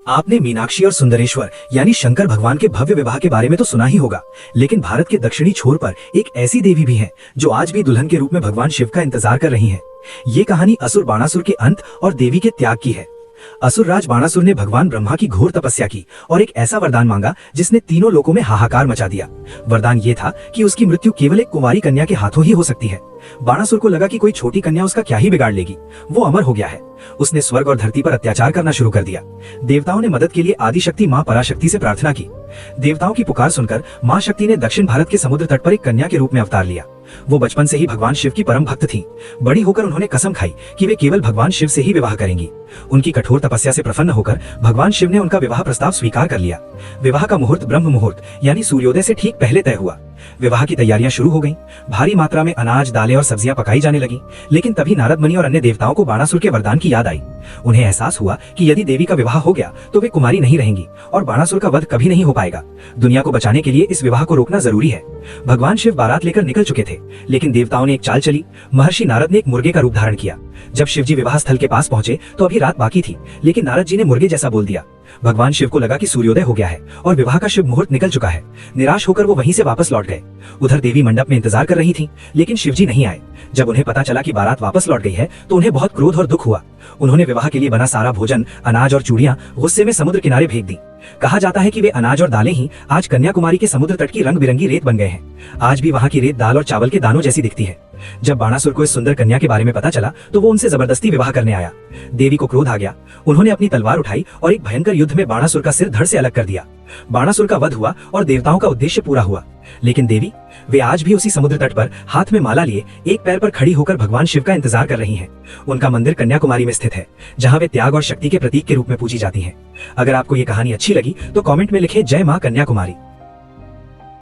आपने मीनाक्षी और सुंदरेश्वर यानी शंकर भगवान के भव्य विवाह के बारे में तो सुना ही होगा, लेकिन भारत के दक्षिणी छोर पर एक ऐसी देवी भी है जो आज भी दुल्हन के रूप में भगवान शिव का इंतजार कर रही हैं। ये कहानी असुर बाणासुर के अंत और देवी के त्याग की है। असुर राज बाणासुर ने भगवान ब्रह्मा की घोर तपस्या की और एक ऐसा वरदान मांगा जिसने तीनों लोकों में हाहाकार मचा दिया। वरदान ये था कि उसकी मृत्यु केवल एक कुंवारी कन्या के हाथों ही हो सकती है। बाणासुर को लगा कि कोई छोटी कन्या उसका क्या ही बिगाड़ लेगी, वो अमर हो गया है। उसने स्वर्ग और धरती पर अत्याचार करना शुरू कर दिया। देवताओं ने मदद के लिए आदिशक्ति मां पराशक्ति से प्रार्थना की। देवताओं की पुकार सुनकर मां शक्ति ने दक्षिण भारत के समुद्र तट पर एक कन्या के रूप में अवतार लिया। वो बचपन से ही भगवान शिव की परम भक्त थीं। बड़ी होकर उन्होंने कसम खाई कि वे केवल भगवान शिव से ही विवाह करेंगी। उनकी कठोर तपस्या से प्रसन्न होकर भगवान शिव ने उनका विवाह प्रस्ताव स्वीकार कर लिया। विवाह का मुहूर्त ब्रह्म मुहूर्त यानी सूर्योदय से ठीक पहले तय हुआ। विवाह की तैयारियां शुरू हो गईं। भारी मात्रा में अनाज, दालें और सब्जियां पकाई जाने लगी। लेकिन तभी नारद मुनि और अन्य देवताओं को बाणासुर के वरदान की याद आई। उन्हें एहसास हुआ कि यदि देवी का विवाह हो गया तो वे कुमारी नहीं रहेंगी और बाणासुर का वध कभी नहीं हो पाएगा। दुनिया को बचाने के लिए इस विवाह को रोकना जरूरी है। भगवान शिव बारात लेकर निकल चुके थे, लेकिन देवताओं ने एक चाल चली। महर्षि नारद ने एक मुर्गे का रूप धारण किया। जब शिवजी विवाह स्थल के पास पहुंचे तो अभी रात बाकी थी, लेकिन नारद जी ने मुर्गे जैसा बोल दिया। भगवान शिव को लगा कि सूर्योदय हो गया है और विवाह का शुभ मुहूर्त निकल चुका है। निराश होकर वो वहीं से वापस लौट गए। उधर देवी मंडप में इंतजार कर रही थी, लेकिन शिवजी नहीं आए। जब उन्हें पता चला कि बारात वापस लौट गई है तो उन्हें बहुत क्रोध और दुख हुआ। उन्होंने विवाह के लिए बना सारा भोजन, अनाज और चूड़ियां गुस्से में समुद्र किनारे फेंक दी। कहा जाता है कि वे अनाज और दालें ही आज कन्याकुमारी के समुद्र तट की रंग बिरंगी रेत बन गए हैं। आज भी वहां की रेत दाल और चावल के दानों जैसी दिखती है। जब बाणासुर को इस सुंदर कन्या के बारे में पता चला तो वो उनसे जबरदस्ती विवाह करने आया। देवी को क्रोध आ गया। उन्होंने अपनी तलवार उठाई और एक भयंकर युद्ध में बाणासुर का सिर धड़ से अलग कर दिया। बाणासुर का वध हुआ और देवताओं का उद्देश्य पूरा हुआ। लेकिन देवी, वे आज भी उसी समुद्र तट पर हाथ में माला लिए एक पैर पर खड़ी होकर भगवान शिव का इंतजार कर रही हैं। उनका मंदिर कन्याकुमारी में स्थित है, जहां वे त्याग और शक्ति के प्रतीक के रूप में पूजी जाती हैं। अगर आपको ये कहानी अच्छी लगी तो कमेंट में लिखें जय मां कन्याकुमारी।